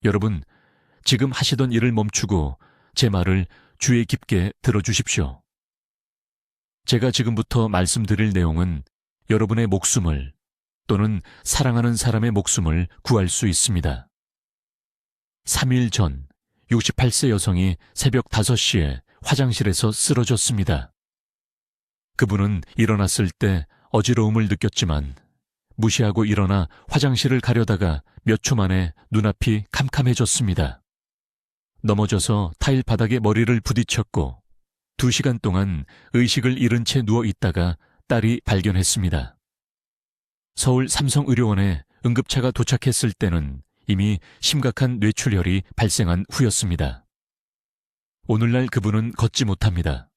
여러분, 지금 하시던 일을 멈추고 제 말을 주의 깊게 들어주십시오. 제가 지금부터 말씀드릴 내용은 여러분의 목숨을 또는 사랑하는 사람의 목숨을 구할 수 있습니다. 3일 전 68세 여성이 새벽 5시에 화장실에서 쓰러졌습니다. 그분은 일어났을 때 어지러움을 느꼈지만 무시하고 일어나 화장실을 가려다가 몇 초 만에 눈앞이 캄캄해졌습니다. 넘어져서 타일 바닥에 머리를 부딪혔고 2시간 동안 의식을 잃은 채 누워 있다가 딸이 발견했습니다. 서울 삼성의료원에 응급차가 도착했을 때는 이미 심각한 뇌출혈이 발생한 후였습니다. 오늘날 그분은 걷지 못합니다.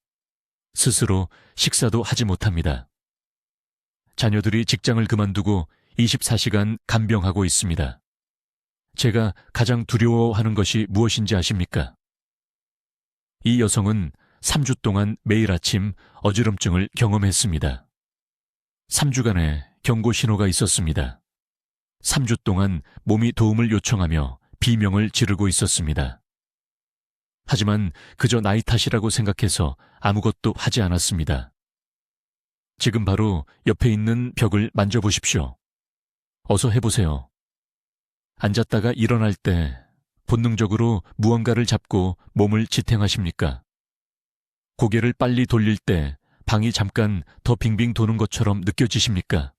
스스로 식사도 하지 못합니다. 자녀들이 직장을 그만두고 24시간 간병하고 있습니다. 제가 가장 두려워하는 것이 무엇인지 아십니까? 이 여성은 3주 동안 매일 아침 어지럼증을 경험했습니다. 3주간의 경고 신호가 있었습니다. 3주 동안 몸이 도움을 요청하며 비명을 지르고 있었습니다. 하지만 그저 나이 탓이라고 생각해서 아무것도 하지 않았습니다. 지금 바로 옆에 있는 벽을 만져보십시오. 어서 해보세요. 앉았다가 일어날 때 본능적으로 무언가를 잡고 몸을 지탱하십니까? 고개를 빨리 돌릴 때 방이 잠깐 더 빙빙 도는 것처럼 느껴지십니까?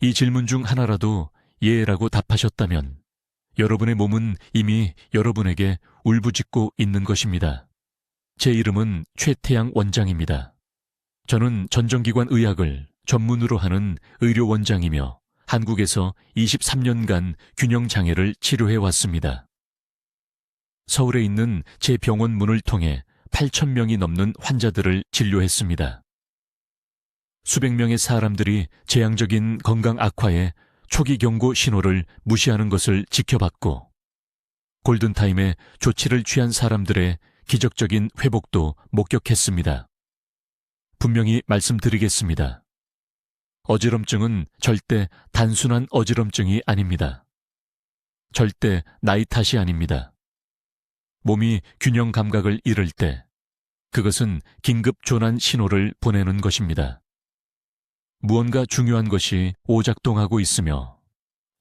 이 질문 중 하나라도 예라고 답하셨다면 여러분의 몸은 이미 여러분에게 울부짖고 있는 것입니다. 제 이름은 최태양 원장입니다. 저는 전정기관 의학을 전문으로 하는 의료원장이며 한국에서 23년간 균형장애를 치료해 왔습니다. 서울에 있는 제 병원 문을 통해 8,000명이 넘는 환자들을 진료했습니다. 수백 명의 사람들이 재앙적인 건강 악화에 초기 경고 신호를 무시하는 것을 지켜봤고 골든타임에 조치를 취한 사람들의 기적적인 회복도 목격했습니다. 분명히 말씀드리겠습니다. 어지럼증은 절대 단순한 어지럼증이 아닙니다. 절대 나이 탓이 아닙니다. 몸이 균형 감각을 잃을 때 그것은 긴급 조난 신호를 보내는 것입니다. 무언가 중요한 것이 오작동하고 있으며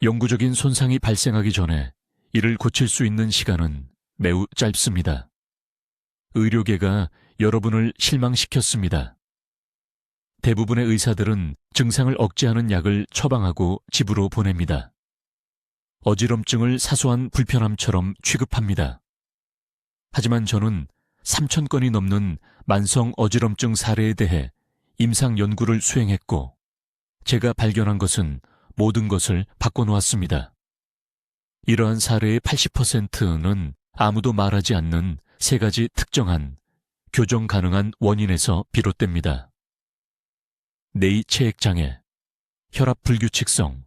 영구적인 손상이 발생하기 전에 이를 고칠 수 있는 시간은 매우 짧습니다. 의료계가 여러분을 실망시켰습니다. 대부분의 의사들은 증상을 억제하는 약을 처방하고 집으로 보냅니다. 어지럼증을 사소한 불편함처럼 취급합니다. 하지만 저는 3,000건이 넘는 만성 어지럼증 사례에 대해 임상 연구를 수행했고 제가 발견한 것은 모든 것을 바꿔놓았습니다. 이러한 사례의 80%는 아무도 말하지 않는 3가지 특정한 교정 가능한 원인에서 비롯됩니다. 뇌의 체액장애, 혈압 불규칙성,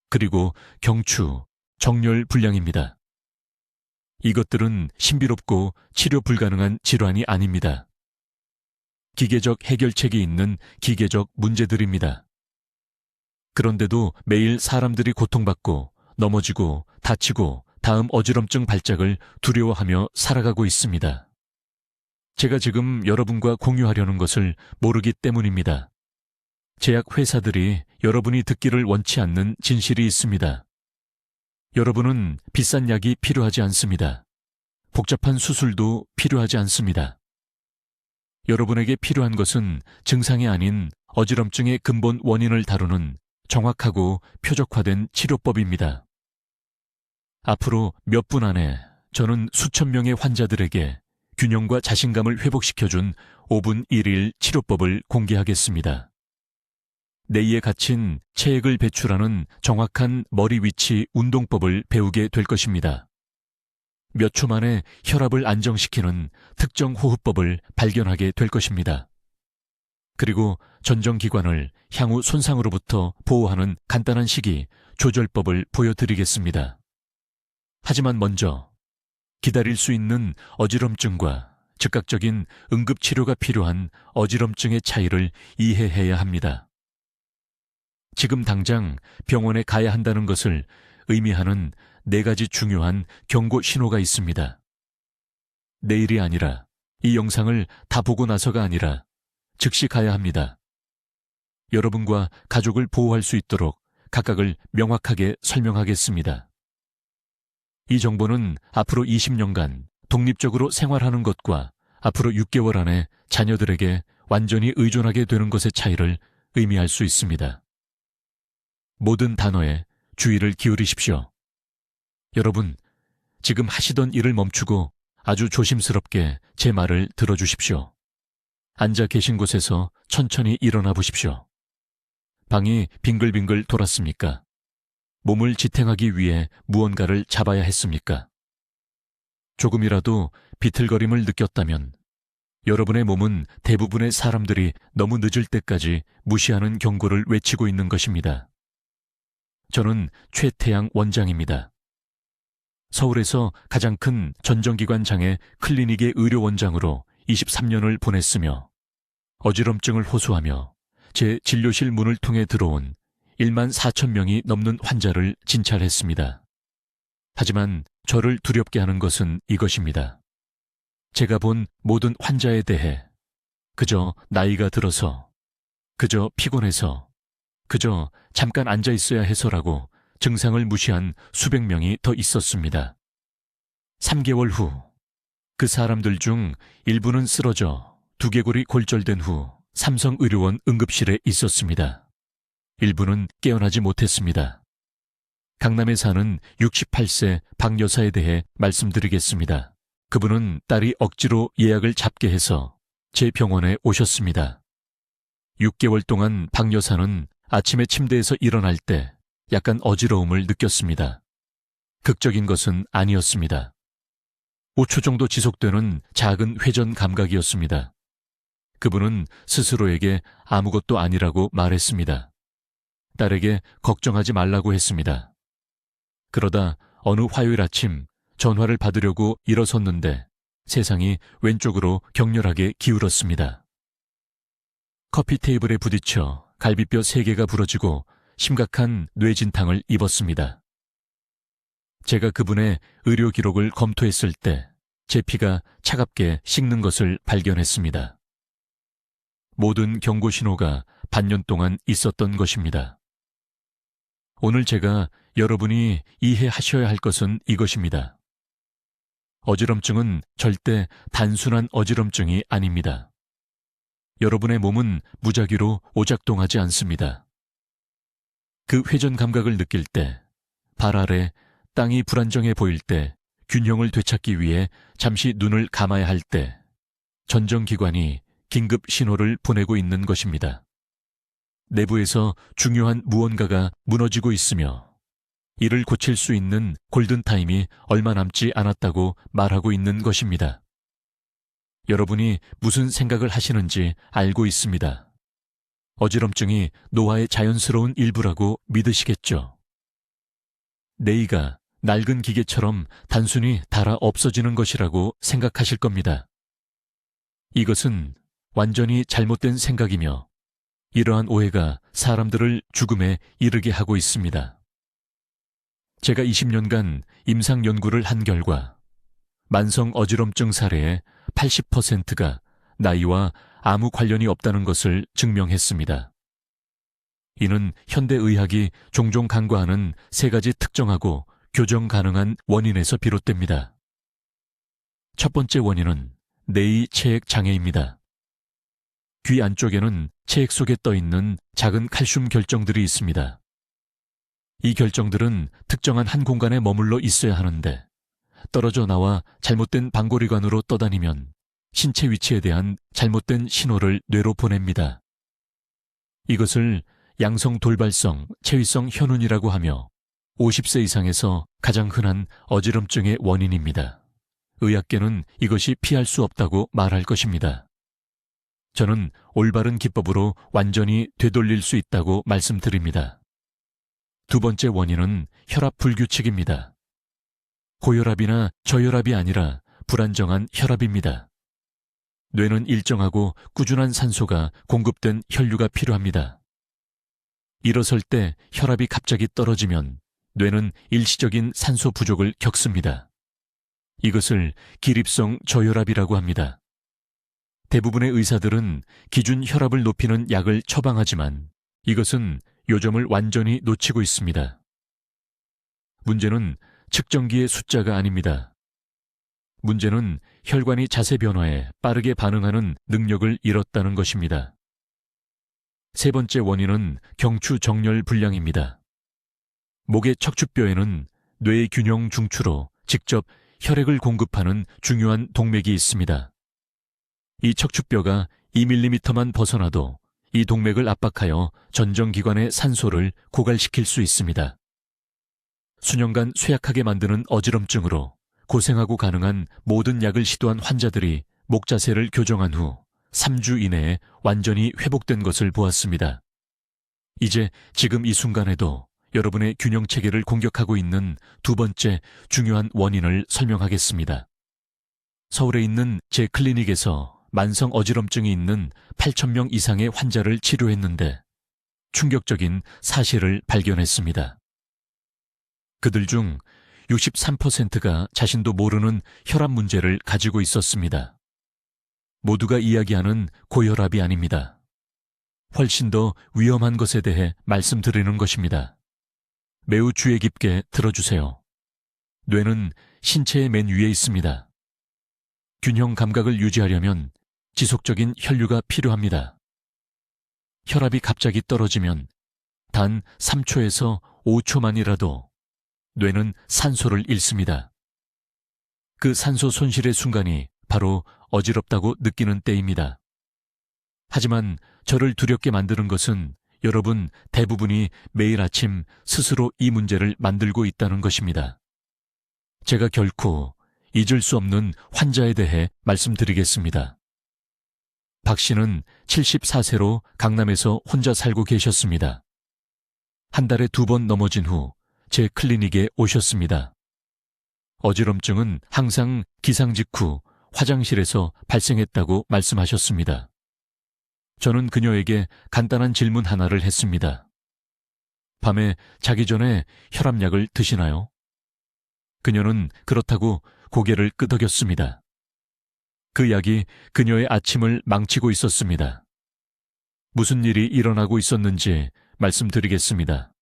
그리고 경추, 정렬 불량입니다. 이것들은 신비롭고 치료 불가능한 질환이 아닙니다. 기계적 해결책이 있는 기계적 문제들입니다. 그런데도 매일 사람들이 고통받고 넘어지고 다치고 다음 어지럼증 발작을 두려워하며 살아가고 있습니다. 제가 지금 여러분과 공유하려는 것을 모르기 때문입니다. 제약 회사들이 여러분이 듣기를 원치 않는 진실이 있습니다. 여러분은 비싼 약이 필요하지 않습니다. 복잡한 수술도 필요하지 않습니다. 여러분에게 필요한 것은 증상이 아닌 어지럼증의 근본 원인을 다루는 정확하고 표적화된 치료법입니다. 앞으로 몇 분 안에 저는 수천 명의 환자들에게 균형과 자신감을 회복시켜준 5분 1일 치료법을 공개하겠습니다. 뇌에 갇힌 체액을 배출하는 정확한 머리 위치 운동법을 배우게 될 것입니다. 몇 초 만에 혈압을 안정시키는 특정 호흡법을 발견하게 될 것입니다. 그리고 전정기관을 향후 손상으로부터 보호하는 간단한 식이 조절법을 보여드리겠습니다. 하지만 먼저 기다릴 수 있는 어지럼증과 즉각적인 응급치료가 필요한 어지럼증의 차이를 이해해야 합니다. 지금 당장 병원에 가야 한다는 것을 의미하는 4가지 중요한 경고 신호가 있습니다. 내일이 아니라 이 영상을 다 보고 나서가 아니라 즉시 가야 합니다. 여러분과 가족을 보호할 수 있도록 각각을 명확하게 설명하겠습니다. 이 정보는 앞으로 20년간 독립적으로 생활하는 것과 앞으로 6개월 안에 자녀들에게 완전히 의존하게 되는 것의 차이를 의미할 수 있습니다. 모든 단어에 주의를 기울이십시오. 여러분, 지금 하시던 일을 멈추고 아주 조심스럽게 제 말을 들어주십시오. 앉아 계신 곳에서 천천히 일어나 보십시오. 방이 빙글빙글 돌았습니까? 몸을 지탱하기 위해 무언가를 잡아야 했습니까? 조금이라도 비틀거림을 느꼈다면 여러분의 몸은 대부분의 사람들이 너무 늦을 때까지 무시하는 경고를 외치고 있는 것입니다. 저는 최태양 원장입니다. 서울에서 가장 큰 전정기관 장애 클리닉의 의료원장으로 23년을 보냈으며 어지럼증을 호소하며 제 진료실 문을 통해 들어온 1만 4천 명이 넘는 환자를 진찰했습니다. 하지만 저를 두렵게 하는 것은 이것입니다. 제가 본 모든 환자에 대해 그저 나이가 들어서, 그저 피곤해서, 그저 잠깐 앉아 있어야 해서라고 증상을 무시한 수백 명이 더 있었습니다. 3개월 후, 그 사람들 중 일부는 쓰러져 두개골이 골절된 후 삼성의료원 응급실에 있었습니다. 일부는 깨어나지 못했습니다. 강남에 사는 68세 박 여사에 대해 말씀드리겠습니다. 그분은 딸이 억지로 예약을 잡게 해서 제 병원에 오셨습니다. 6개월 동안 박 여사는 아침에 침대에서 일어날 때 약간 어지러움을 느꼈습니다. 극적인 것은 아니었습니다. 5초 정도 지속되는 작은 회전 감각이었습니다. 그분은 스스로에게 아무것도 아니라고 말했습니다. 딸에게 걱정하지 말라고 했습니다. 그러다 어느 화요일 아침 전화를 받으려고 일어섰는데 세상이 왼쪽으로 격렬하게 기울었습니다. 커피 테이블에 부딪혀 갈비뼈 3개가 부러지고 심각한 뇌진탕을 입었습니다. 제가 그분의 의료 기록을 검토했을 때 제 피가 차갑게 식는 것을 발견했습니다. 모든 경고 신호가 반년 동안 있었던 것입니다. 오늘 제가 여러분이 이해하셔야 할 것은 이것입니다. 어지럼증은 절대 단순한 어지럼증이 아닙니다. 여러분의 몸은 무작위로 오작동하지 않습니다. 그 회전 감각을 느낄 때, 발 아래 땅이 불안정해 보일 때, 균형을 되찾기 위해 잠시 눈을 감아야 할 때, 전정기관이 긴급 신호를 보내고 있는 것입니다. 내부에서 중요한 무언가가 무너지고 있으며 이를 고칠 수 있는 골든타임이 얼마 남지 않았다고 말하고 있는 것입니다. 여러분이 무슨 생각을 하시는지 알고 있습니다. 어지럼증이 노화의 자연스러운 일부라고 믿으시겠죠? 뇌가 낡은 기계처럼 단순히 닳아 없어지는 것이라고 생각하실 겁니다. 이것은 완전히 잘못된 생각이며 이러한 오해가 사람들을 죽음에 이르게 하고 있습니다. 제가 20년간 임상 연구를 한 결과 만성 어지럼증 사례의 80%가 나이와 아무 관련이 없다는 것을 증명했습니다. 이는 현대의학이 종종 간과하는 3가지 특정하고 교정 가능한 원인에서 비롯됩니다. 첫 번째 원인은 뇌의 체액 장애입니다. 귀 안쪽에는 체액 속에 떠있는 작은 칼슘 결정들이 있습니다. 이 결정들은 특정한 한 공간에 머물러 있어야 하는데 떨어져 나와 잘못된 방골이관으로 떠다니면 신체 위치에 대한 잘못된 신호를 뇌로 보냅니다. 이것을 양성 돌발성 체위성 현운이라고 하며 50세 이상에서 가장 흔한 어지럼증의 원인입니다. 의학계는 이것이 피할 수 없다고 말할 것입니다. 저는 올바른 기법으로 완전히 되돌릴 수 있다고 말씀드립니다. 두 번째 원인은 혈압 불규칙입니다. 고혈압이나 저혈압이 아니라 불안정한 혈압입니다. 뇌는 일정하고 꾸준한 산소가 공급된 혈류가 필요합니다. 일어설 때 혈압이 갑자기 떨어지면 뇌는 일시적인 산소 부족을 겪습니다. 이것을 기립성 저혈압이라고 합니다. 대부분의 의사들은 기준 혈압을 높이는 약을 처방하지만 이것은 요점을 완전히 놓치고 있습니다. 문제는 측정기의 숫자가 아닙니다. 문제는 혈관이 자세 변화에 빠르게 반응하는 능력을 잃었다는 것입니다. 세 번째 원인은 경추 정렬 불량입니다. 목의 척추뼈에는 뇌의 균형 중추로 직접 혈액을 공급하는 중요한 동맥이 있습니다. 이 척추뼈가 2mm만 벗어나도 이 동맥을 압박하여 전정기관의 산소를 고갈시킬 수 있습니다. 수년간 쇠약하게 만드는 어지럼증으로 고생하고 가능한 모든 약을 시도한 환자들이 목 자세를 교정한 후 3주 이내에 완전히 회복된 것을 보았습니다. 이제 지금 이 순간에도 여러분의 균형 체계를 공격하고 있는 두 번째 중요한 원인을 설명하겠습니다. 서울에 있는 제 클리닉에서 만성 어지럼증이 있는 8,000명 이상의 환자를 치료했는데 충격적인 사실을 발견했습니다. 그들 중 63%가 자신도 모르는 혈압 문제를 가지고 있었습니다. 모두가 이야기하는 고혈압이 아닙니다. 훨씬 더 위험한 것에 대해 말씀드리는 것입니다. 매우 주의 깊게 들어주세요. 뇌는 신체의 맨 위에 있습니다. 균형 감각을 유지하려면 지속적인 혈류가 필요합니다. 혈압이 갑자기 떨어지면 단 3초에서 5초만이라도 뇌는 산소를 잃습니다. 그 산소 손실의 순간이 바로 어지럽다고 느끼는 때입니다. 하지만 저를 두렵게 만드는 것은 여러분 대부분이 매일 아침 스스로 이 문제를 만들고 있다는 것입니다. 제가 결코 잊을 수 없는 환자에 대해 말씀드리겠습니다. 박 씨는 74세로 강남에서 혼자 살고 계셨습니다. 한 달에 2번 넘어진 후 제 클리닉에 오셨습니다. 어지럼증은 항상 기상 직후 화장실에서 발생했다고 말씀하셨습니다. 저는 그녀에게 간단한 질문 하나를 했습니다. 밤에 자기 전에 혈압약을 드시나요? 그녀는 그렇다고 고개를 끄덕였습니다. 그 약이 그녀의 아침을 망치고 있었습니다. 무슨 일이 일어나고 있었는지 말씀드리겠습니다.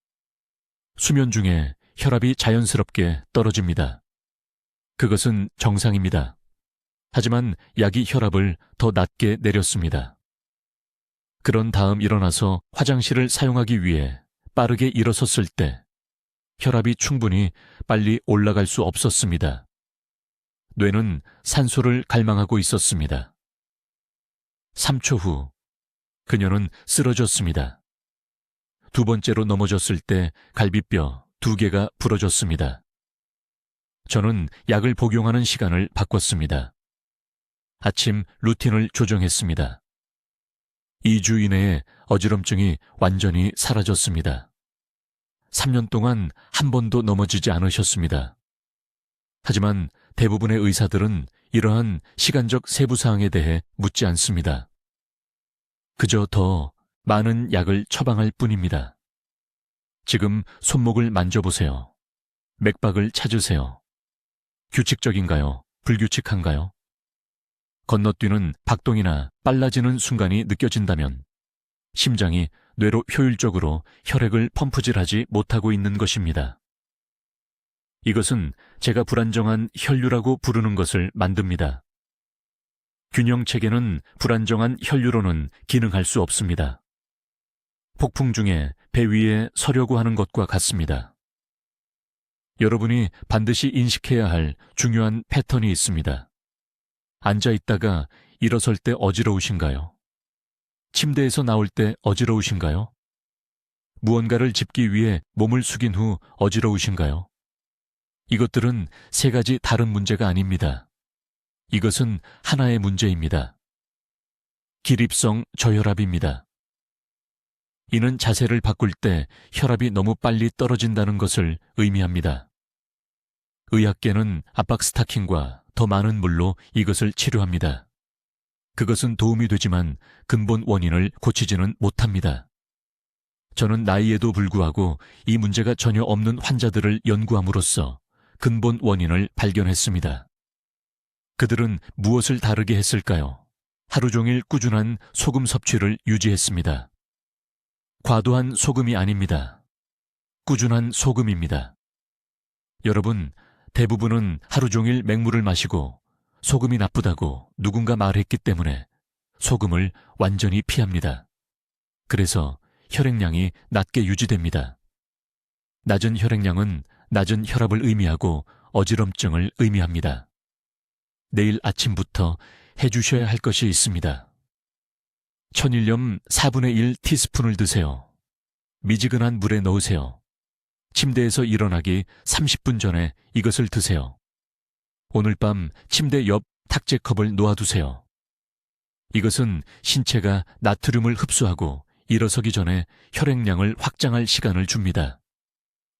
수면 중에 혈압이 자연스럽게 떨어집니다. 그것은 정상입니다. 하지만 약이 혈압을 더 낮게 내렸습니다. 그런 다음 일어나서 화장실을 사용하기 위해 빠르게 일어섰을 때 혈압이 충분히 빨리 올라갈 수 없었습니다. 뇌는 산소를 갈망하고 있었습니다. 3초 후 그녀는 쓰러졌습니다. 두 번째로 넘어졌을 때 갈비뼈 2개가 부러졌습니다. 저는 약을 복용하는 시간을 바꿨습니다. 아침 루틴을 조정했습니다. 2주 이내에 어지럼증이 완전히 사라졌습니다. 3년 동안 한 번도 넘어지지 않으셨습니다. 하지만 대부분의 의사들은 이러한 시간적 세부사항에 대해 묻지 않습니다. 그저 더 많은 약을 처방할 뿐입니다. 지금 손목을 만져보세요. 맥박을 찾으세요. 규칙적인가요? 불규칙한가요? 건너뛰는 박동이나 빨라지는 순간이 느껴진다면 심장이 뇌로 효율적으로 혈액을 펌프질하지 못하고 있는 것입니다. 이것은 제가 불안정한 혈류라고 부르는 것을 만듭니다. 균형 체계는 불안정한 혈류로는 기능할 수 없습니다. 폭풍 중에 배 위에 서려고 하는 것과 같습니다. 여러분이 반드시 인식해야 할 중요한 패턴이 있습니다. 앉아 있다가 일어설 때 어지러우신가요? 침대에서 나올 때 어지러우신가요? 무언가를 짚기 위해 몸을 숙인 후 어지러우신가요? 이것들은 3가지 다른 문제가 아닙니다. 이것은 하나의 문제입니다. 기립성 저혈압입니다. 이는 자세를 바꿀 때 혈압이 너무 빨리 떨어진다는 것을 의미합니다. 의학계는 압박 스타킹과 더 많은 물로 이것을 치료합니다. 그것은 도움이 되지만 근본 원인을 고치지는 못합니다. 저는 나이에도 불구하고 이 문제가 전혀 없는 환자들을 연구함으로써 근본 원인을 발견했습니다. 그들은 무엇을 다르게 했을까요? 하루 종일 꾸준한 소금 섭취를 유지했습니다. 과도한 소금이 아닙니다. 꾸준한 소금입니다. 여러분, 대부분은 하루 종일 맹물을 마시고 소금이 나쁘다고 누군가 말했기 때문에 소금을 완전히 피합니다. 그래서 혈액량이 낮게 유지됩니다. 낮은 혈액량은 낮은 혈압을 의미하고 어지럼증을 의미합니다. 내일 아침부터 해주셔야 할 것이 있습니다. 천일염 4분의 1 티스푼을 드세요. 미지근한 물에 넣으세요. 침대에서 일어나기 30분 전에 이것을 드세요. 오늘 밤 침대 옆 탁재컵을 놓아두세요. 이것은 신체가 나트륨을 흡수하고 일어서기 전에 혈액량을 확장할 시간을 줍니다.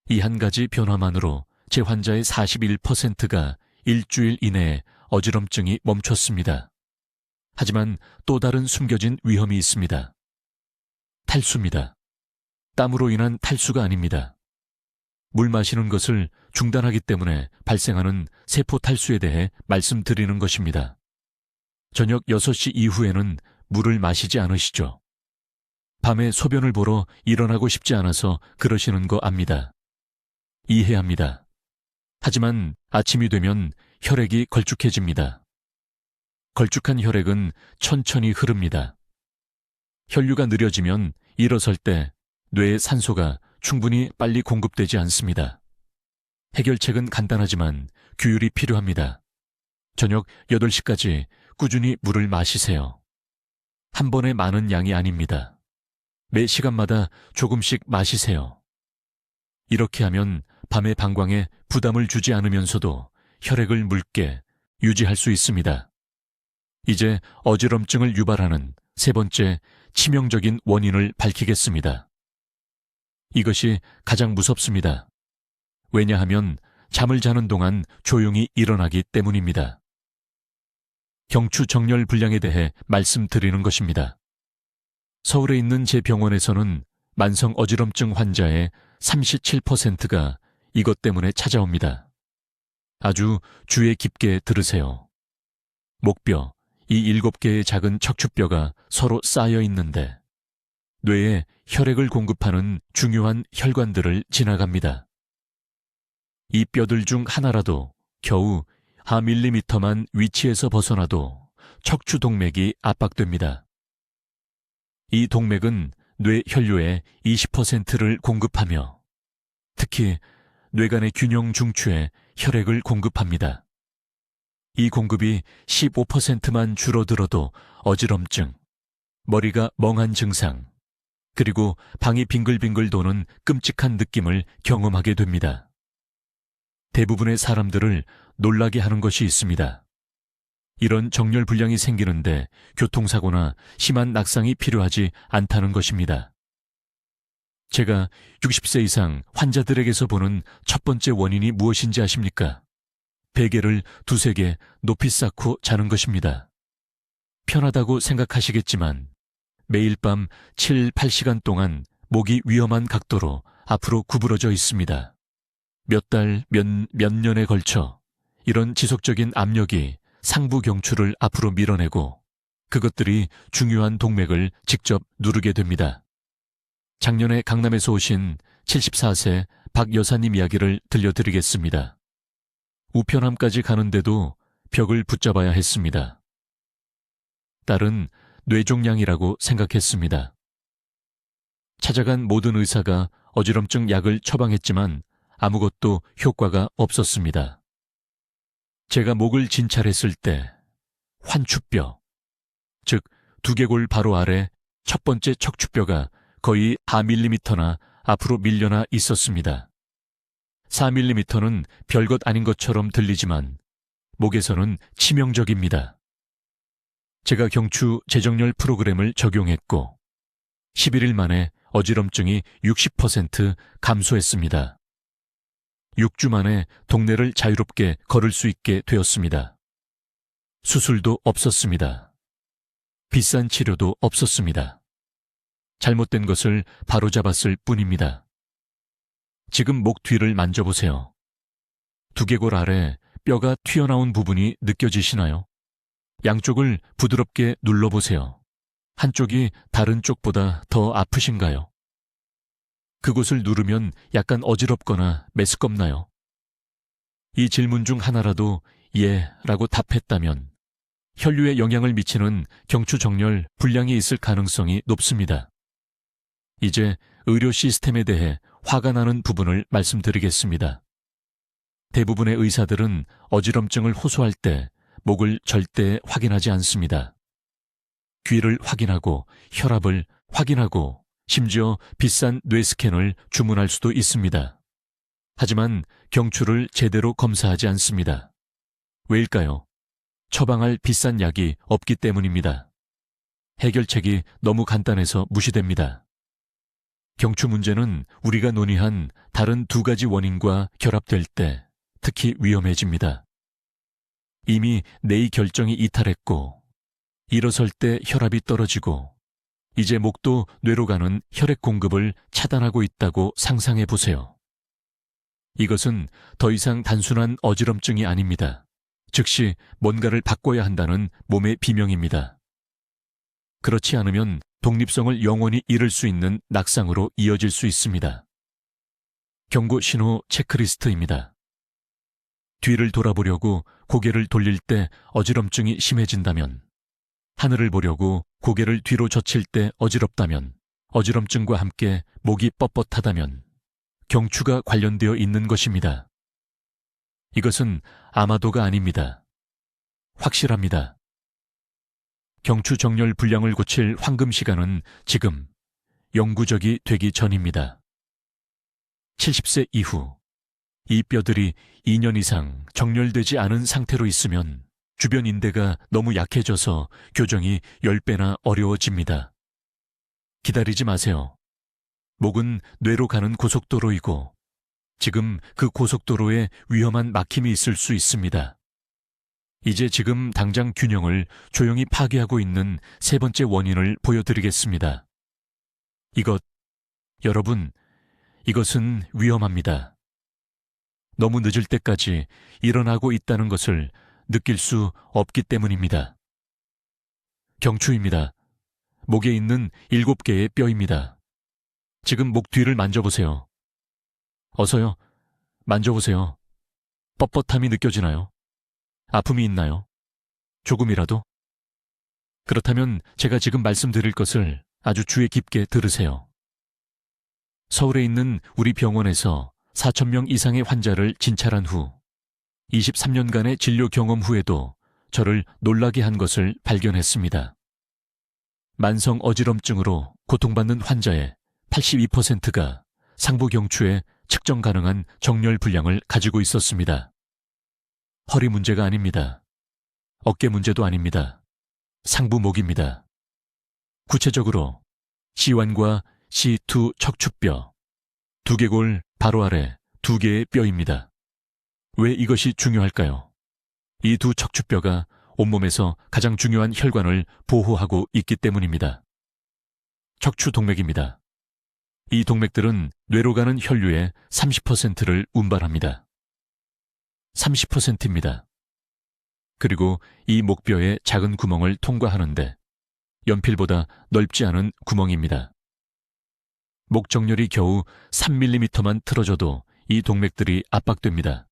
이 한 가지 변화만으로 제 환자의 41%가 일주일 이내에 어지럼증이 멈췄습니다. 하지만 또 다른 숨겨진 위험이 있습니다. 탈수입니다. 땀으로 인한 탈수가 아닙니다. 물 마시는 것을 중단하기 때문에 발생하는 세포 탈수에 대해 말씀드리는 것입니다. 저녁 6시 이후에는 물을 마시지 않으시죠? 밤에 소변을 보러 일어나고 싶지 않아서 그러시는 거 압니다. 이해합니다. 하지만 아침이 되면 혈액이 걸쭉해집니다. 걸쭉한 혈액은 천천히 흐릅니다. 혈류가 느려지면 일어설 때 뇌에 산소가 충분히 빨리 공급되지 않습니다. 해결책은 간단하지만 규율이 필요합니다. 저녁 8시까지 꾸준히 물을 마시세요. 한 번에 많은 양이 아닙니다. 매 시간마다 조금씩 마시세요. 이렇게 하면 밤의 방광에 부담을 주지 않으면서도 혈액을 묽게 유지할 수 있습니다. 이제 어지럼증을 유발하는 세 번째 치명적인 원인을 밝히겠습니다. 이것이 가장 무섭습니다. 왜냐하면 잠을 자는 동안 조용히 일어나기 때문입니다. 경추 정렬 불량에 대해 말씀드리는 것입니다. 서울에 있는 제 병원에서는 만성 어지럼증 환자의 37%가 이것 때문에 찾아옵니다. 아주 주의 깊게 들으세요. 목뼈, 이 7개의 작은 척추뼈가 서로 쌓여 있는데 뇌에 혈액을 공급하는 중요한 혈관들을 지나갑니다. 이 뼈들 중 하나라도 겨우 하 밀리미터만 위치에서 벗어나도 척추 동맥이 압박됩니다. 이 동맥은 뇌 혈류의 20%를 공급하며 특히 뇌간의 균형 중추에 혈액을 공급합니다. 이 공급이 15%만 줄어들어도 어지럼증, 머리가 멍한 증상, 그리고 방이 빙글빙글 도는 끔찍한 느낌을 경험하게 됩니다. 대부분의 사람들을 놀라게 하는 것이 있습니다. 이런 정렬 불량이 생기는데 교통사고나 심한 낙상이 필요하지 않다는 것입니다. 제가 60세 이상 환자들에게서 보는 첫 번째 원인이 무엇인지 아십니까? 베개를 2~3개 높이 쌓고 자는 것입니다. 편하다고 생각하시겠지만 매일 밤 7~8시간 동안 목이 위험한 각도로 앞으로 구부러져 있습니다. 몇 달, 몇 년에 걸쳐 이런 지속적인 압력이 상부 경추를 앞으로 밀어내고 그것들이 중요한 동맥을 직접 누르게 됩니다. 작년에 강남에서 오신 74세 박 여사님 이야기를 들려드리겠습니다. 우편함까지 가는데도 벽을 붙잡아야 했습니다. 딸은 뇌종양이라고 생각했습니다. 찾아간 모든 의사가 어지럼증 약을 처방했지만 아무것도 효과가 없었습니다. 제가 목을 진찰했을 때 환추뼈, 즉 두개골 바로 아래 첫 번째 척추뼈가 거의 4mm나 앞으로 밀려나 있었습니다. 4mm는 별것 아닌 것처럼 들리지만 목에서는 치명적입니다. 제가 경추 재정렬 프로그램을 적용했고 11일 만에 어지럼증이 60% 감소했습니다. 6주 만에 동네를 자유롭게 걸을 수 있게 되었습니다. 수술도 없었습니다. 비싼 치료도 없었습니다. 잘못된 것을 바로잡았을 뿐입니다. 지금 목 뒤를 만져보세요. 두개골 아래 뼈가 튀어나온 부분이 느껴지시나요? 양쪽을 부드럽게 눌러보세요. 한쪽이 다른 쪽보다 더 아프신가요? 그곳을 누르면 약간 어지럽거나 메스껍나요? 이 질문 중 하나라도 예 라고 답했다면 혈류에 영향을 미치는 경추정렬 불량이 있을 가능성이 높습니다. 이제 의료 시스템에 대해 화가 나는 부분을 말씀드리겠습니다. 대부분의 의사들은 어지럼증을 호소할 때 목을 절대 확인하지 않습니다. 귀를 확인하고 혈압을 확인하고 심지어 비싼 뇌 스캔을 주문할 수도 있습니다. 하지만 경추를 제대로 검사하지 않습니다. 왜일까요? 처방할 비싼 약이 없기 때문입니다. 해결책이 너무 간단해서 무시됩니다. 경추 문제는 우리가 논의한 다른 두 가지 원인과 결합될 때 특히 위험해집니다. 이미 뇌의 결정이 이탈했고 일어설 때 혈압이 떨어지고 이제 목도 뇌로 가는 혈액 공급을 차단하고 있다고 상상해 보세요. 이것은 더 이상 단순한 어지럼증이 아닙니다. 즉시 뭔가를 바꿔야 한다는 몸의 비명입니다. 그렇지 않으면 독립성을 영원히 잃을 수 있는 낙상으로 이어질 수 있습니다. 경고 신호 체크리스트입니다. 뒤를 돌아보려고 고개를 돌릴 때 어지럼증이 심해진다면, 하늘을 보려고 고개를 뒤로 젖힐 때 어지럽다면, 어지럼증과 함께 목이 뻣뻣하다면 경추가 관련되어 있는 것입니다. 이것은 아마도가 아닙니다. 확실합니다. 경추 정렬 불량을 고칠 황금 시간은 지금, 영구적이 되기 전입니다. 70세 이후 이 뼈들이 2년 이상 정렬되지 않은 상태로 있으면 주변 인대가 너무 약해져서 교정이 10배나 어려워집니다. 기다리지 마세요. 목은 뇌로 가는 고속도로이고 지금 그 고속도로에 위험한 막힘이 있을 수 있습니다. 이제 지금 당장 균형을 조용히 파괴하고 있는 세 번째 원인을 보여드리겠습니다. 여러분, 이것은 위험합니다. 너무 늦을 때까지 일어나고 있다는 것을 느낄 수 없기 때문입니다. 경추입니다. 목에 있는 7개의 뼈입니다. 지금 목 뒤를 만져보세요. 어서요. 만져보세요. 뻣뻣함이 느껴지나요? 아픔이 있나요? 조금이라도? 그렇다면 제가 지금 말씀드릴 것을 아주 주의 깊게 들으세요. 서울에 있는 우리 병원에서 4,000명 이상의 환자를 진찰한 후 23년간의 진료 경험 후에도 저를 놀라게 한 것을 발견했습니다. 만성 어지럼증으로 고통받는 환자의 82%가 상부 경추에 측정 가능한 정렬 불량을 가지고 있었습니다. 허리 문제가 아닙니다. 어깨 문제도 아닙니다. 상부목입니다. 구체적으로 C1과 C2 척추뼈, 두개골 바로 아래 2개의 뼈입니다. 왜 이것이 중요할까요? 이 두 척추뼈가 온몸에서 가장 중요한 혈관을 보호하고 있기 때문입니다. 척추 동맥입니다. 이 동맥들은 뇌로 가는 혈류의 30%를 운반합니다. 30%입니다. 그리고 이 목뼈의 작은 구멍을 통과하는데 연필보다 넓지 않은 구멍입니다. 목 정렬이 겨우 3mm만 틀어져도 이 동맥들이 압박됩니다.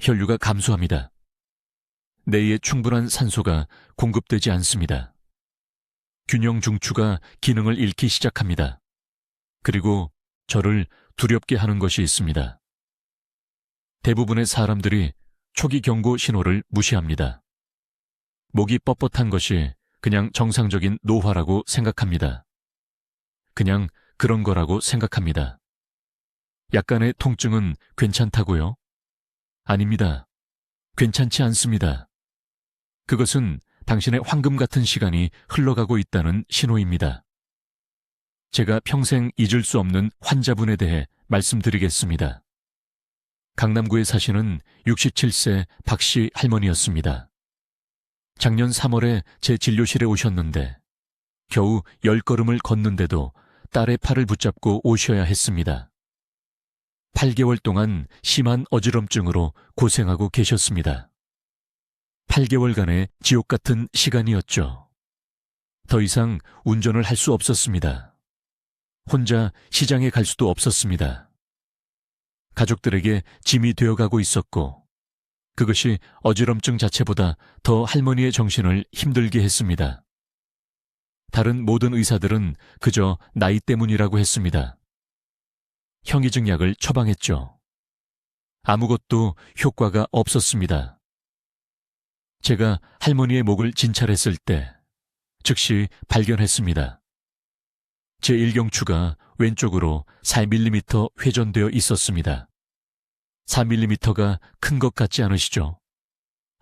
혈류가 감소합니다. 뇌에 충분한 산소가 공급되지 않습니다. 균형 중추가 기능을 잃기 시작합니다. 그리고 저를 두렵게 하는 것이 있습니다. 대부분의 사람들이 초기 경고 신호를 무시합니다. 목이 뻣뻣한 것이 그냥 정상적인 노화라고 생각합니다. 그냥 그런 거라고 생각합니다. 약간의 통증은 괜찮다고요? 아닙니다. 괜찮지 않습니다. 그것은 당신의 황금 같은 시간이 흘러가고 있다는 신호입니다. 제가 평생 잊을 수 없는 환자분에 대해 말씀드리겠습니다. 강남구에 사시는 67세 박씨 할머니였습니다. 작년 3월에 제 진료실에 오셨는데 겨우 10걸음을 걷는데도 딸의 팔을 붙잡고 오셔야 했습니다. 8개월 동안 심한 어지럼증으로 고생하고 계셨습니다. 8개월간의 지옥 같은 시간이었죠. 더 이상 운전을 할 수 없었습니다. 혼자 시장에 갈 수도 없었습니다. 가족들에게 짐이 되어가고 있었고, 그것이 어지럼증 자체보다 더 할머니의 정신을 힘들게 했습니다. 다른 모든 의사들은 그저 나이 때문이라고 했습니다. 형이증 약을 처방했죠. 아무것도 효과가 없었습니다. 제가 할머니의 목을 진찰했을 때 즉시 발견했습니다. 제1경추가 왼쪽으로 4mm 회전되어 있었습니다. 4mm가 큰 것 같지 않으시죠?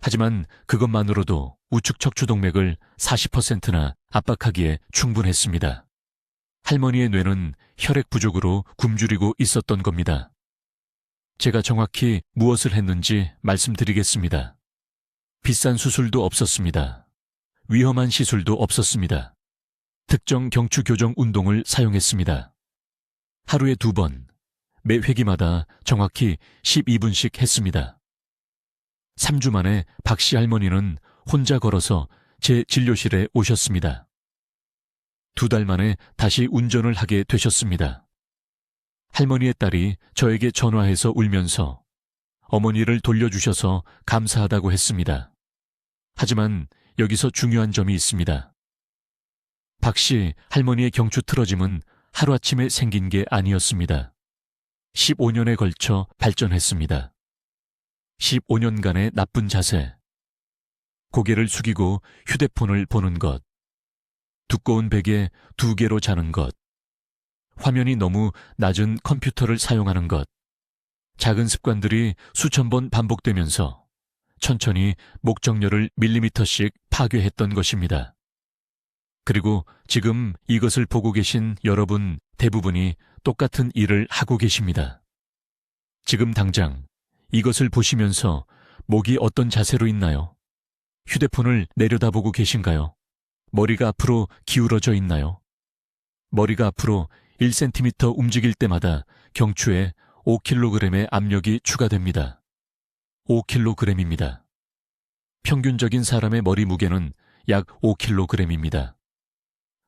하지만 그것만으로도 우측 척추동맥을 40%나 압박하기에 충분했습니다. 할머니의 뇌는 혈액 부족으로 굶주리고 있었던 겁니다. 제가 정확히 무엇을 했는지 말씀드리겠습니다. 비싼 수술도 없었습니다. 위험한 시술도 없었습니다. 특정 경추 교정 운동을 사용했습니다. 하루에 2번, 매 회기마다 정확히 12분씩 했습니다. 3주 만에 박씨 할머니는 혼자 걸어서 제 진료실에 오셨습니다. 2달 만에 다시 운전을 하게 되셨습니다. 할머니의 딸이 저에게 전화해서 울면서 어머니를 돌려주셔서 감사하다고 했습니다. 하지만 여기서 중요한 점이 있습니다. 박씨 할머니의 경추 틀어짐은 하루아침에 생긴 게 아니었습니다. 15년에 걸쳐 발전했습니다. 15년간의 나쁜 자세, 고개를 숙이고 휴대폰을 보는 것, 두꺼운 베개 2개로 자는 것, 화면이 너무 낮은 컴퓨터를 사용하는 것, 작은 습관들이 수천 번 반복되면서 천천히 목정렬을 밀리미터씩 파괴했던 것입니다. 그리고 지금 이것을 보고 계신 여러분 대부분이 똑같은 일을 하고 계십니다. 지금 당장 이것을 보시면서 목이 어떤 자세로 있나요? 휴대폰을 내려다보고 계신가요? 머리가 앞으로 기울어져 있나요? 머리가 앞으로 1cm 움직일 때마다 경추에 5kg의 압력이 추가됩니다. 5kg입니다. 평균적인 사람의 머리 무게는 약 5kg입니다.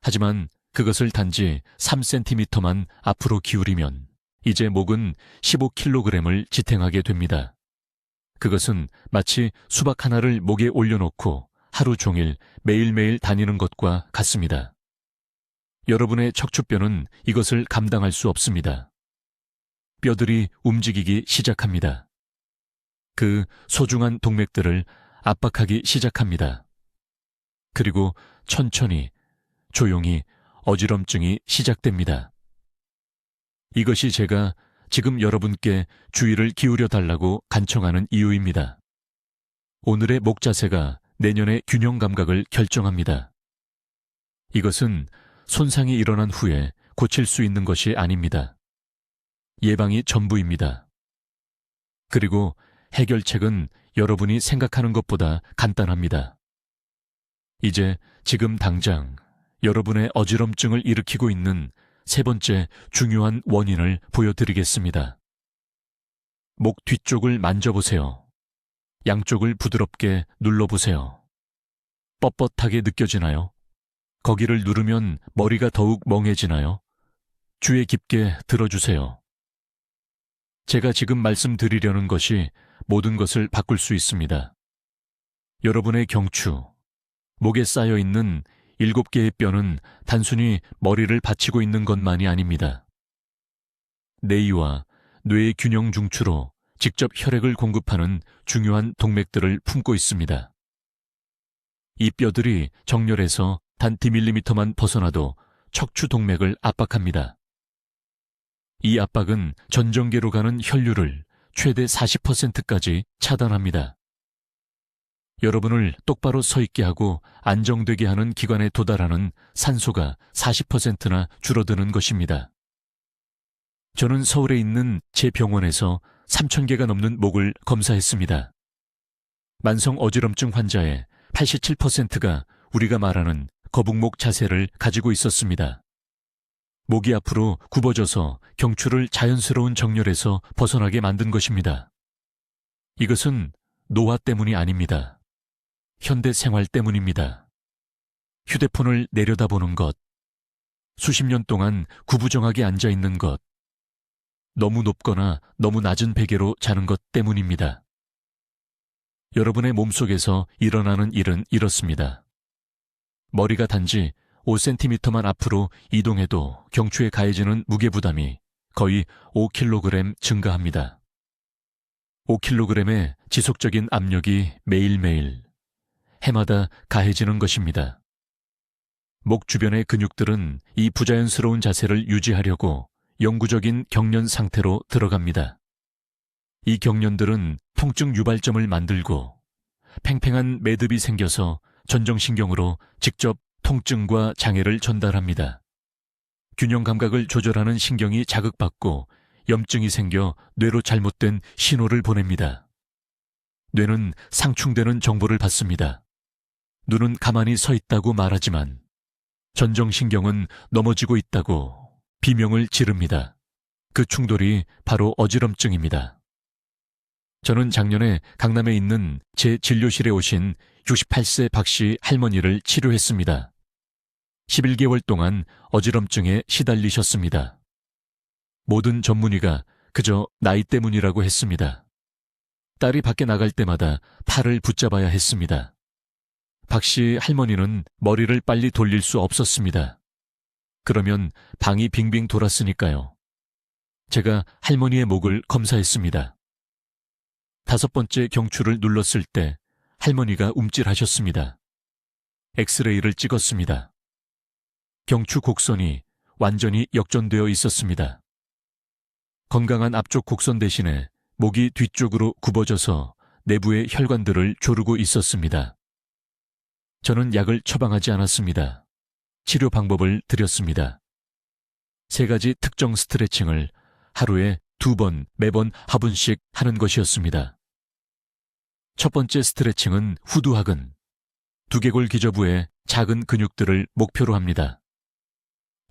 하지만 그것을 단지 3cm만 앞으로 기울이면 이제 목은 15kg을 지탱하게 됩니다. 그것은 마치 수박 하나를 목에 올려놓고 하루 종일 매일매일 다니는 것과 같습니다. 여러분의 척추뼈는 이것을 감당할 수 없습니다. 뼈들이 움직이기 시작합니다. 그 소중한 동맥들을 압박하기 시작합니다. 그리고 천천히, 조용히 어지럼증이 시작됩니다. 이것이 제가 지금 여러분께 주의를 기울여 달라고 간청하는 이유입니다. 오늘의 목 자세가 내년의 균형 감각을 결정합니다. 이것은 손상이 일어난 후에 고칠 수 있는 것이 아닙니다. 예방이 전부입니다. 그리고 해결책은 여러분이 생각하는 것보다 간단합니다. 이제 지금 당장 여러분의 어지럼증을 일으키고 있는 3번째 중요한 원인을 보여드리겠습니다. 목 뒤쪽을 만져보세요. 양쪽을 부드럽게 눌러보세요. 뻣뻣하게 느껴지나요? 거기를 누르면 머리가 더욱 멍해지나요? 주의 깊게 들어주세요. 제가 지금 말씀드리려는 것이 모든 것을 바꿀 수 있습니다. 여러분의 경추, 목에 쌓여있는 7개의 뼈는 단순히 머리를 받치고 있는 것만이 아닙니다. 내이와 뇌의 균형 중추로 직접 혈액을 공급하는 중요한 동맥들을 품고 있습니다. 이 뼈들이 정렬에서 단 Dm만 벗어나도 척추 동맥을 압박합니다. 이 압박은 전정계로 가는 혈류를 최대 40%까지 차단합니다. 여러분을 똑바로 서 있게 하고 안정되게 하는 기관에 도달하는 산소가 40%나 줄어드는 것입니다. 저는 서울에 있는 제 병원에서 3,000개가 넘는 목을 검사했습니다. 만성 어지럼증 환자의 87%가 우리가 말하는 거북목 자세를 가지고 있었습니다. 목이 앞으로 굽어져서 경추를 자연스러운 정렬에서 벗어나게 만든 것입니다. 이것은 노화 때문이 아닙니다. 현대 생활 때문입니다. 휴대폰을 내려다보는 것, 수십 년 동안 구부정하게 앉아있는 것, 너무 높거나 너무 낮은 베개로 자는 것 때문입니다. 여러분의 몸속에서 일어나는 일은 이렇습니다. 머리가 단지 5cm만 앞으로 이동해도 경추에 가해지는 무게부담이 거의 5kg 증가합니다. 5kg의 지속적인 압력이 매일매일, 해마다 가해지는 것입니다. 목 주변의 근육들은 이 부자연스러운 자세를 유지하려고 영구적인 경련 상태로 들어갑니다. 이 경련들은 통증 유발점을 만들고 팽팽한 매듭이 생겨서 전정신경으로 직접 통증과 장애를 전달합니다. 균형 감각을 조절하는 신경이 자극받고 염증이 생겨 뇌로 잘못된 신호를 보냅니다. 뇌는 상충되는 정보를 받습니다. 눈은 가만히 서 있다고 말하지만 전정신경은 넘어지고 있다고 비명을 지릅니다. 그 충돌이 바로 어지럼증입니다. 저는 작년에 강남에 있는 제 진료실에 오신 68세 박씨 할머니를 치료했습니다. 11개월 동안 어지럼증에 시달리셨습니다. 모든 전문의가 그저 나이 때문이라고 했습니다. 딸이 밖에 나갈 때마다 팔을 붙잡아야 했습니다. 박씨 할머니는 머리를 빨리 돌릴 수 없었습니다. 그러면 방이 빙빙 돌았으니까요. 제가 할머니의 목을 검사했습니다. 5번째 경추를 눌렀을 때 할머니가 움찔하셨습니다. 엑스레이를 찍었습니다. 경추 곡선이 완전히 역전되어 있었습니다. 건강한 앞쪽 곡선 대신에 목이 뒤쪽으로 굽어져서 내부의 혈관들을 조르고 있었습니다. 저는 약을 처방하지 않았습니다. 치료 방법을 드렸습니다. 3가지 특정 스트레칭을 하루에 2번, 매번 하분씩 하는 것이었습니다. 첫 번째 스트레칭은 후두하근, 두개골 기저부의 작은 근육들을 목표로 합니다.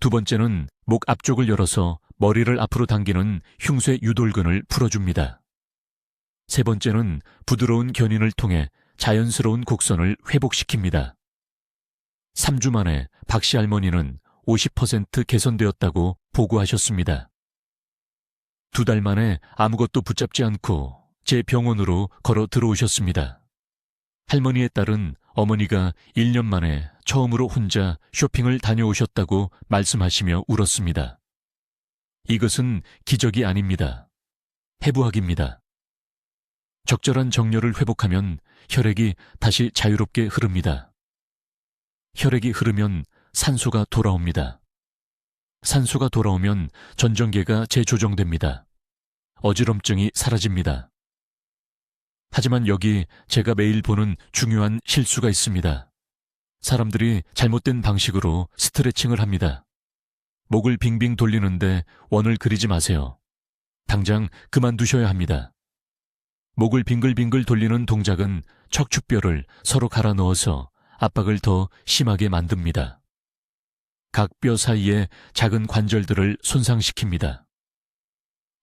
두 번째는 목 앞쪽을 열어서 머리를 앞으로 당기는 흉쇄 유돌근을 풀어줍니다. 세 번째는 부드러운 견인을 통해 자연스러운 곡선을 회복시킵니다. 3주 만에 박씨 할머니는 50% 개선되었다고 보고하셨습니다. 2달 만에 아무것도 붙잡지 않고 제 병원으로 걸어 들어오셨습니다. 할머니의 딸은 어머니가 1년 만에 처음으로 혼자 쇼핑을 다녀오셨다고 말씀하시며 울었습니다. 이것은 기적이 아닙니다. 해부학입니다. 적절한 정렬을 회복하면 혈액이 다시 자유롭게 흐릅니다. 혈액이 흐르면 산소가 돌아옵니다. 산소가 돌아오면 전정계가 재조정됩니다. 어지럼증이 사라집니다. 하지만 여기 제가 매일 보는 중요한 실수가 있습니다. 사람들이 잘못된 방식으로 스트레칭을 합니다. 목을 빙빙 돌리는데 원을 그리지 마세요. 당장 그만두셔야 합니다. 목을 빙글빙글 돌리는 동작은 척추뼈를 서로 갈아 넣어서 압박을 더 심하게 만듭니다. 각 뼈 사이의 작은 관절들을 손상시킵니다.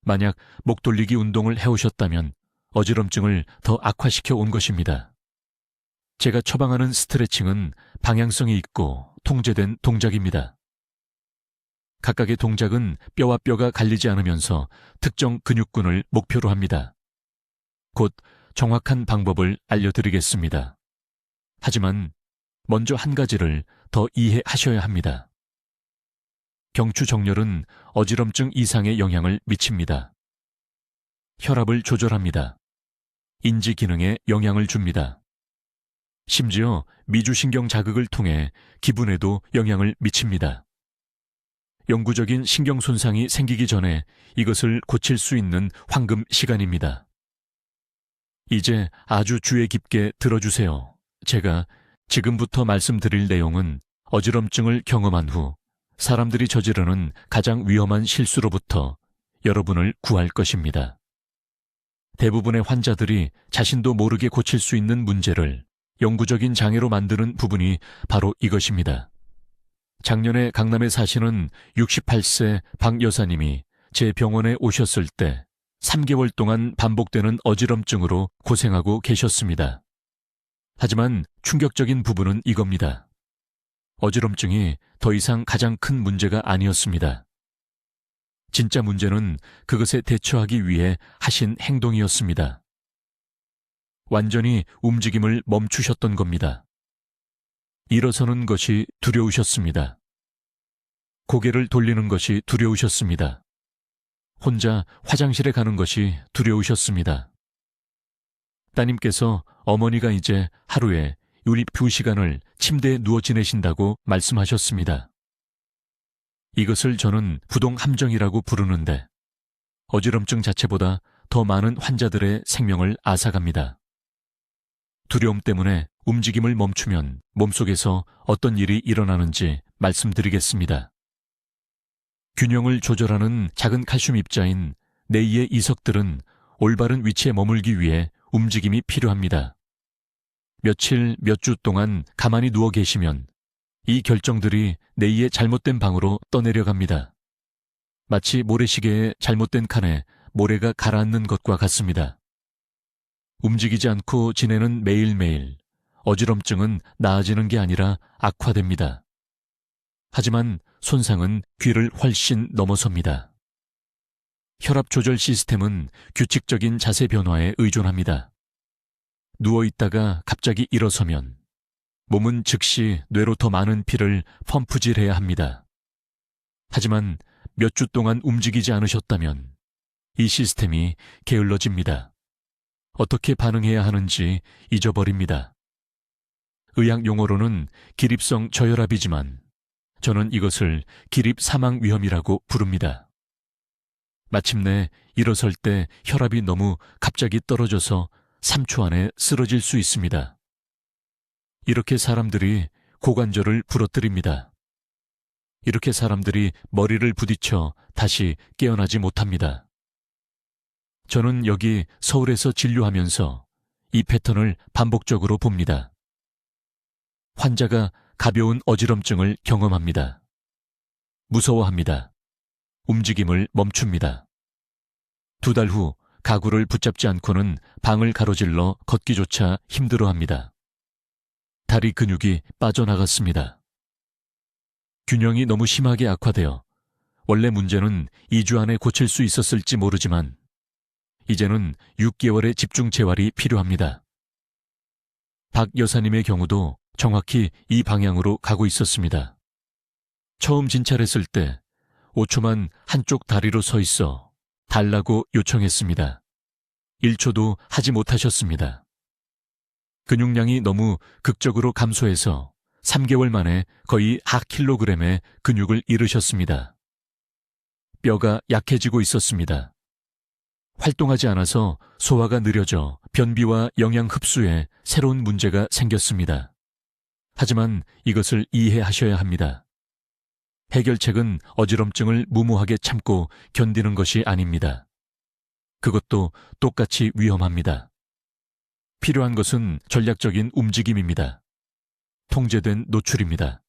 만약 목 돌리기 운동을 해오셨다면 어지럼증을 더 악화시켜 온 것입니다. 제가 처방하는 스트레칭은 방향성이 있고 통제된 동작입니다. 각각의 동작은 뼈와 뼈가 갈리지 않으면서 특정 근육군을 목표로 합니다. 곧 정확한 방법을 알려드리겠습니다. 하지만 먼저 한 가지를 더 이해하셔야 합니다. 경추 정렬은 어지럼증 이상의 영향을 미칩니다. 혈압을 조절합니다. 인지 기능에 영향을 줍니다. 심지어 미주신경 자극을 통해 기분에도 영향을 미칩니다. 영구적인 신경 손상이 생기기 전에 이것을 고칠 수 있는 황금 시간입니다. 이제 아주 주의 깊게 들어주세요. 제가 지금부터 말씀드릴 내용은 어지럼증을 경험한 후 사람들이 저지르는 가장 위험한 실수로부터 여러분을 구할 것입니다. 대부분의 환자들이 자신도 모르게 고칠 수 있는 문제를 영구적인 장애로 만드는 부분이 바로 이것입니다. 작년에 강남에 사시는 68세 박 여사님이 제 병원에 오셨을 때 3개월 동안 반복되는 어지럼증으로 고생하고 계셨습니다. 하지만 충격적인 부분은 이겁니다. 어지럼증이 더 이상 가장 큰 문제가 아니었습니다. 진짜 문제는 그것에 대처하기 위해 하신 행동이었습니다. 완전히 움직임을 멈추셨던 겁니다. 일어서는 것이 두려우셨습니다. 고개를 돌리는 것이 두려우셨습니다. 혼자 화장실에 가는 것이 두려우셨습니다. 따님께서 어머니가 이제 하루에 유리 2시간을 침대에 누워 지내신다고 말씀하셨습니다. 이것을 저는 부동 함정이라고 부르는데 어지럼증 자체보다 더 많은 환자들의 생명을 앗아갑니다. 두려움 때문에 움직임을 멈추면 몸속에서 어떤 일이 일어나는지 말씀드리겠습니다. 균형을 조절하는 작은 칼슘 입자인 뇌의 이석들은 올바른 위치에 머물기 위해 움직임이 필요합니다. 며칠, 몇 주 동안 가만히 누워 계시면 이 결정들이 뇌의 잘못된 방으로 떠내려갑니다. 마치 모래시계의 잘못된 칸에 모래가 가라앉는 것과 같습니다. 움직이지 않고 지내는 매일매일 어지럼증은 나아지는 게 아니라 악화됩니다. 하지만 손상은 귀를 훨씬 넘어섭니다. 혈압 조절 시스템은 규칙적인 자세 변화에 의존합니다. 누워있다가 갑자기 일어서면 몸은 즉시 뇌로 더 많은 피를 펌프질해야 합니다. 하지만 몇 주 동안 움직이지 않으셨다면 이 시스템이 게을러집니다. 어떻게 반응해야 하는지 잊어버립니다. 의학 용어로는 기립성 저혈압이지만 저는 이것을 기립 사망 위험이라고 부릅니다. 마침내 일어설 때 혈압이 너무 갑자기 떨어져서 3초 안에 쓰러질 수 있습니다. 이렇게 사람들이 고관절을 부러뜨립니다. 이렇게 사람들이 머리를 부딪혀 다시 깨어나지 못합니다. 저는 여기 서울에서 진료하면서 이 패턴을 반복적으로 봅니다. 환자가 가벼운 어지럼증을 경험합니다. 무서워합니다. 움직임을 멈춥니다. 2달 후 가구를 붙잡지 않고는 방을 가로질러 걷기조차 힘들어합니다. 다리 근육이 빠져나갔습니다. 균형이 너무 심하게 악화되어 원래 문제는 2주 안에 고칠 수 있었을지 모르지만 이제는 6개월의 집중 재활이 필요합니다. 박 여사님의 경우도 정확히 이 방향으로 가고 있었습니다. 처음 진찰했을 때 5초만 한쪽 다리로 서 있어 달라고 요청했습니다. 1초도 하지 못하셨습니다. 근육량이 너무 극적으로 감소해서 3개월 만에 거의 4kg의 근육을 잃으셨습니다. 뼈가 약해지고 있었습니다. 활동하지 않아서 소화가 느려져 변비와 영양 흡수에 새로운 문제가 생겼습니다. 하지만 이것을 이해하셔야 합니다. 해결책은 어지럼증을 무모하게 참고 견디는 것이 아닙니다. 그것도 똑같이 위험합니다. 필요한 것은 전략적인 움직임입니다. 통제된 노출입니다.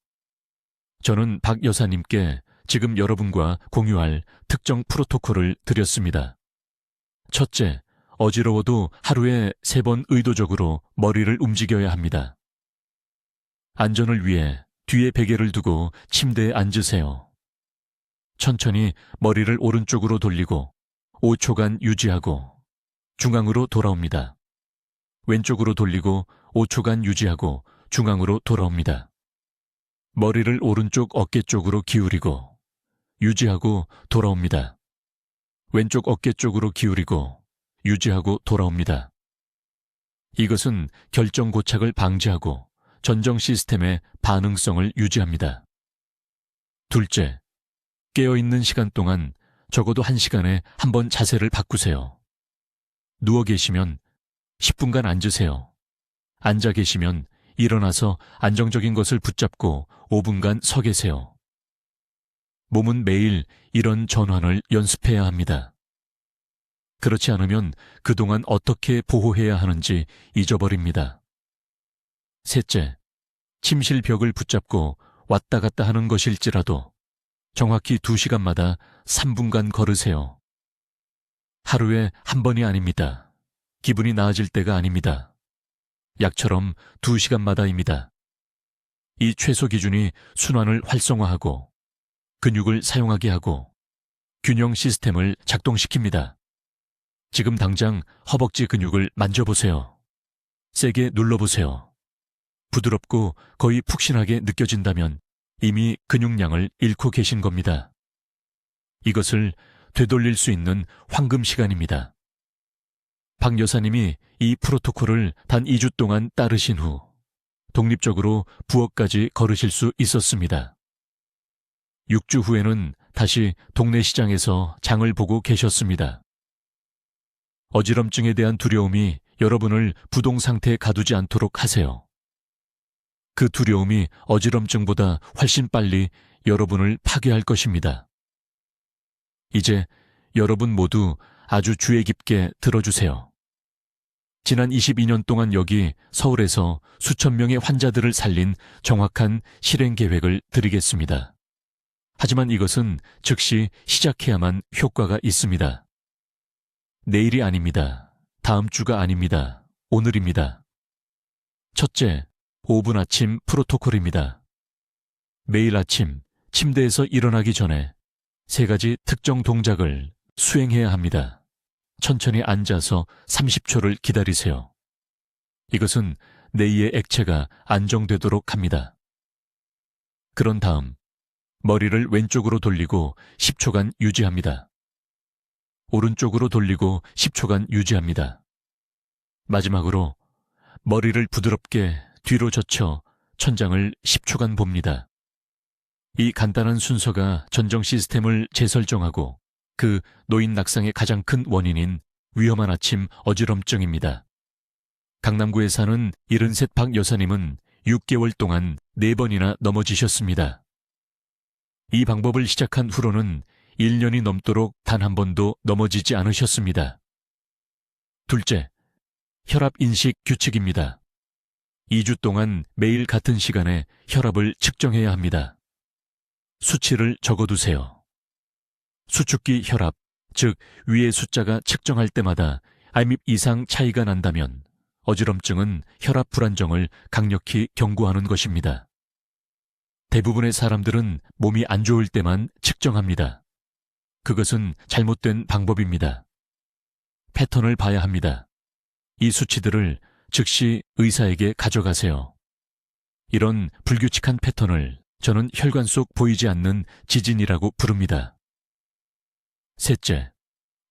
저는 박 여사님께 지금 여러분과 공유할 특정 프로토콜을 드렸습니다. 첫째, 어지러워도 하루에 3번 의도적으로 머리를 움직여야 합니다. 안전을 위해 뒤에 베개를 두고 침대에 앉으세요. 천천히 머리를 오른쪽으로 돌리고 5초간 유지하고 중앙으로 돌아옵니다. 왼쪽으로 돌리고 5초간 유지하고 중앙으로 돌아옵니다. 머리를 오른쪽 어깨 쪽으로 기울이고 유지하고 돌아옵니다. 왼쪽 어깨 쪽으로 기울이고 유지하고 돌아옵니다. 이것은 결정 고착을 방지하고 전정 시스템의 반응성을 유지합니다. 둘째, 깨어있는 시간 동안 적어도 1시간에 한 번 자세를 바꾸세요. 누워 계시면 10분간 앉으세요. 앉아 계시면 일어나서 안정적인 것을 붙잡고 5분간 서 계세요. 몸은 매일 이런 전환을 연습해야 합니다. 그렇지 않으면 그동안 어떻게 보호해야 하는지 잊어버립니다. 셋째, 침실 벽을 붙잡고 왔다 갔다 하는 것일지라도 정확히 2시간마다 3분간 걸으세요. 하루에 한 번이 아닙니다. 기분이 나아질 때가 아닙니다. 약처럼 2시간마다입니다. 이 최소 기준이 순환을 활성화하고 근육을 사용하게 하고 균형 시스템을 작동시킵니다. 지금 당장 허벅지 근육을 만져보세요. 세게 눌러보세요. 부드럽고 거의 푹신하게 느껴진다면 이미 근육량을 잃고 계신 겁니다. 이것을 되돌릴 수 있는 황금 시간입니다. 박 여사님이 이 프로토콜을 단 2주 동안 따르신 후 독립적으로 부엌까지 걸으실 수 있었습니다. 6주 후에는 다시 동네 시장에서 장을 보고 계셨습니다. 어지럼증에 대한 두려움이 여러분을 부동 상태에 가두지 않도록 하세요. 그 두려움이 어지럼증보다 훨씬 빨리 여러분을 파괴할 것입니다. 이제 여러분 모두 아주 주의 깊게 들어주세요. 지난 22년 동안 여기 서울에서 수천 명의 환자들을 살린 정확한 실행 계획을 드리겠습니다. 하지만 이것은 즉시 시작해야만 효과가 있습니다. 내일이 아닙니다. 다음 주가 아닙니다. 오늘입니다. 첫째, 5분 아침 프로토콜입니다. 매일 아침 침대에서 일어나기 전에 3가지 특정 동작을 수행해야 합니다. 천천히 앉아서 30초를 기다리세요. 이것은 뇌의 액체가 안정되도록 합니다. 그런 다음 머리를 왼쪽으로 돌리고 10초간 유지합니다. 오른쪽으로 돌리고 10초간 유지합니다. 마지막으로 머리를 부드럽게 뒤로 젖혀 천장을 10초간 봅니다. 이 간단한 순서가 전정 시스템을 재설정하고 그 노인 낙상의 가장 큰 원인인 위험한 아침 어지럼증입니다. 강남구에 사는 73박 여사님은 6개월 동안 4번이나 넘어지셨습니다. 이 방법을 시작한 후로는 1년이 넘도록 단 한 번도 넘어지지 않으셨습니다. 둘째, 혈압 인식 규칙입니다. 2주 동안 매일 같은 시간에 혈압을 측정해야 합니다. 수치를 적어두세요. 수축기 혈압, 즉 위의 숫자가 측정할 때마다 알밉 이상 차이가 난다면 어지럼증은 혈압 불안정을 강력히 경고하는 것입니다. 대부분의 사람들은 몸이 안 좋을 때만 측정합니다. 그것은 잘못된 방법입니다. 패턴을 봐야 합니다. 이 수치들을 즉시 의사에게 가져가세요. 이런 불규칙한 패턴을 저는 혈관 속 보이지 않는 지진이라고 부릅니다. 셋째,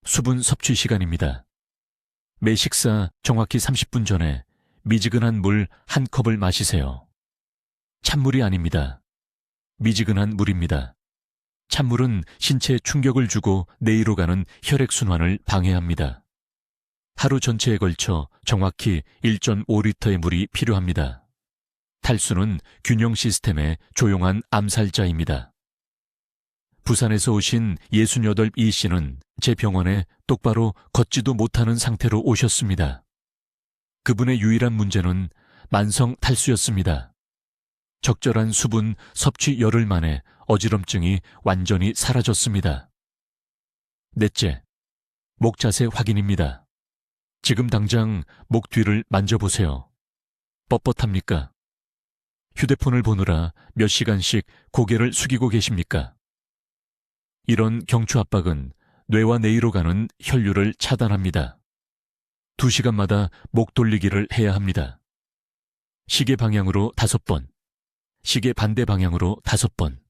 수분 섭취 시간입니다. 매 식사 정확히 30분 전에 미지근한 물 1컵을 마시세요. 찬물이 아닙니다. 미지근한 물입니다. 찬물은 신체에 충격을 주고 뇌로 가는 혈액순환을 방해합니다. 하루 전체에 걸쳐 정확히 1.5리터의 물이 필요합니다. 탈수는 균형 시스템의 조용한 암살자입니다. 부산에서 오신 68이 씨는 제 병원에 똑바로 걷지도 못하는 상태로 오셨습니다. 그분의 유일한 문제는 만성 탈수였습니다. 적절한 수분 섭취 열흘 만에 어지럼증이 완전히 사라졌습니다. 넷째, 목 자세 확인입니다. 지금 당장 목 뒤를 만져보세요. 뻣뻣합니까? 휴대폰을 보느라 몇 시간씩 고개를 숙이고 계십니까? 이런 경추 압박은 뇌와 뇌로 가는 혈류를 차단합니다. 2시간마다 목 돌리기를 해야 합니다. 시계 방향으로 5번, 시계 반대 방향으로 5번.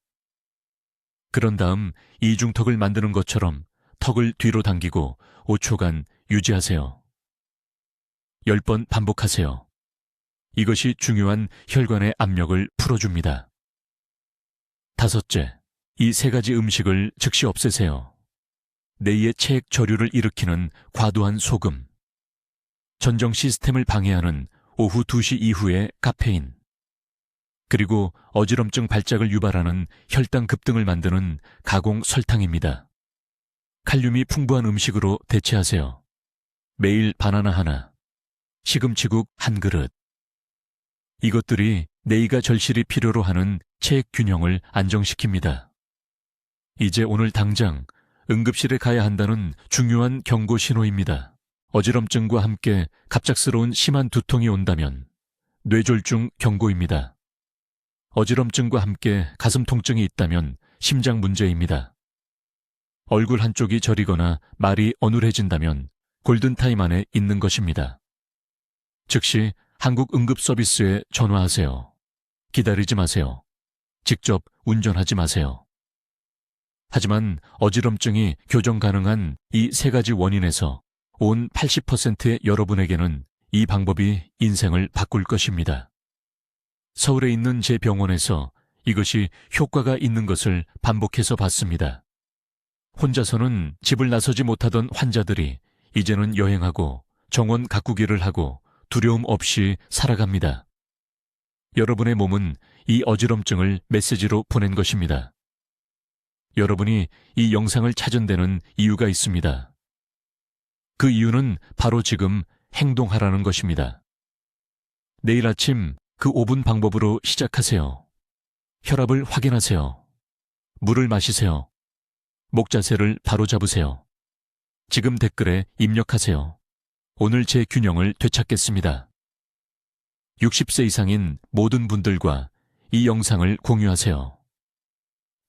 그런 다음 이중턱을 만드는 것처럼 턱을 뒤로 당기고 5초간 유지하세요. 10번 반복하세요. 이것이 중요한 혈관의 압력을 풀어줍니다. 다섯째, 이 3가지 음식을 즉시 없애세요. 뇌의 체액 저류를 일으키는 과도한 소금, 전정 시스템을 방해하는 오후 2시 이후의 카페인, 그리고 어지럼증 발작을 유발하는 혈당 급등을 만드는 가공 설탕입니다. 칼륨이 풍부한 음식으로 대체하세요. 매일 바나나 하나, 시금치국 1그릇. 이것들이 내이가 절실히 필요로 하는 체액 균형을 안정시킵니다. 이제 오늘 당장 응급실에 가야 한다는 중요한 경고 신호입니다. 어지럼증과 함께 갑작스러운 심한 두통이 온다면 뇌졸중 경고입니다. 어지럼증과 함께 가슴 통증이 있다면 심장 문제입니다. 얼굴 한쪽이 저리거나 말이 어눌해진다면 골든타임 안에 있는 것입니다. 즉시 한국 응급서비스에 전화하세요. 기다리지 마세요. 직접 운전하지 마세요. 하지만 어지럼증이 교정 가능한 이 세 가지 원인에서 온 80%의 여러분에게는 이 방법이 인생을 바꿀 것입니다. 서울에 있는 제 병원에서 이것이 효과가 있는 것을 반복해서 봤습니다. 혼자서는 집을 나서지 못하던 환자들이 이제는 여행하고 정원 가꾸기를 하고 두려움 없이 살아갑니다. 여러분의 몸은 이 어지럼증을 메시지로 보낸 것입니다. 여러분이 이 영상을 찾은 데는 이유가 있습니다. 그 이유는 바로 지금 행동하라는 것입니다. 내일 아침 그 5분 방법으로 시작하세요. 혈압을 확인하세요. 물을 마시세요. 목 자세를 바로 잡으세요. 지금 댓글에 입력하세요. 오늘 제 균형을 되찾겠습니다. 60세 이상인 모든 분들과 이 영상을 공유하세요.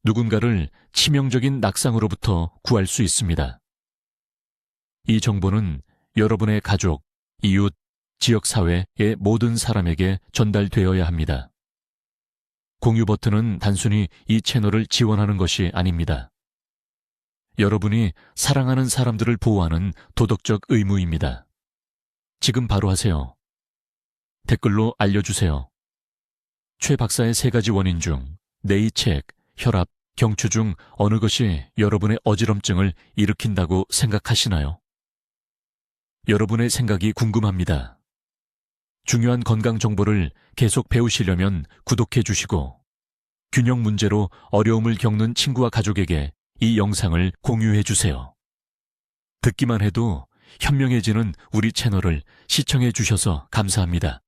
누군가를 치명적인 낙상으로부터 구할 수 있습니다. 이 정보는 여러분의 가족, 이웃, 지역사회의 모든 사람에게 전달되어야 합니다. 공유 버튼은 단순히 이 채널을 지원하는 것이 아닙니다. 여러분이 사랑하는 사람들을 보호하는 도덕적 의무입니다. 지금 바로 하세요. 댓글로 알려주세요. 최 박사의 세 가지 원인 중 내이 체액, 혈압, 경추 중 어느 것이 여러분의 어지럼증을 일으킨다고 생각하시나요? 여러분의 생각이 궁금합니다. 중요한 건강 정보를 계속 배우시려면 구독해 주시고 균형 문제로 어려움을 겪는 친구와 가족에게 이 영상을 공유해 주세요. 듣기만 해도 현명해지는 우리 채널을 시청해 주셔서 감사합니다.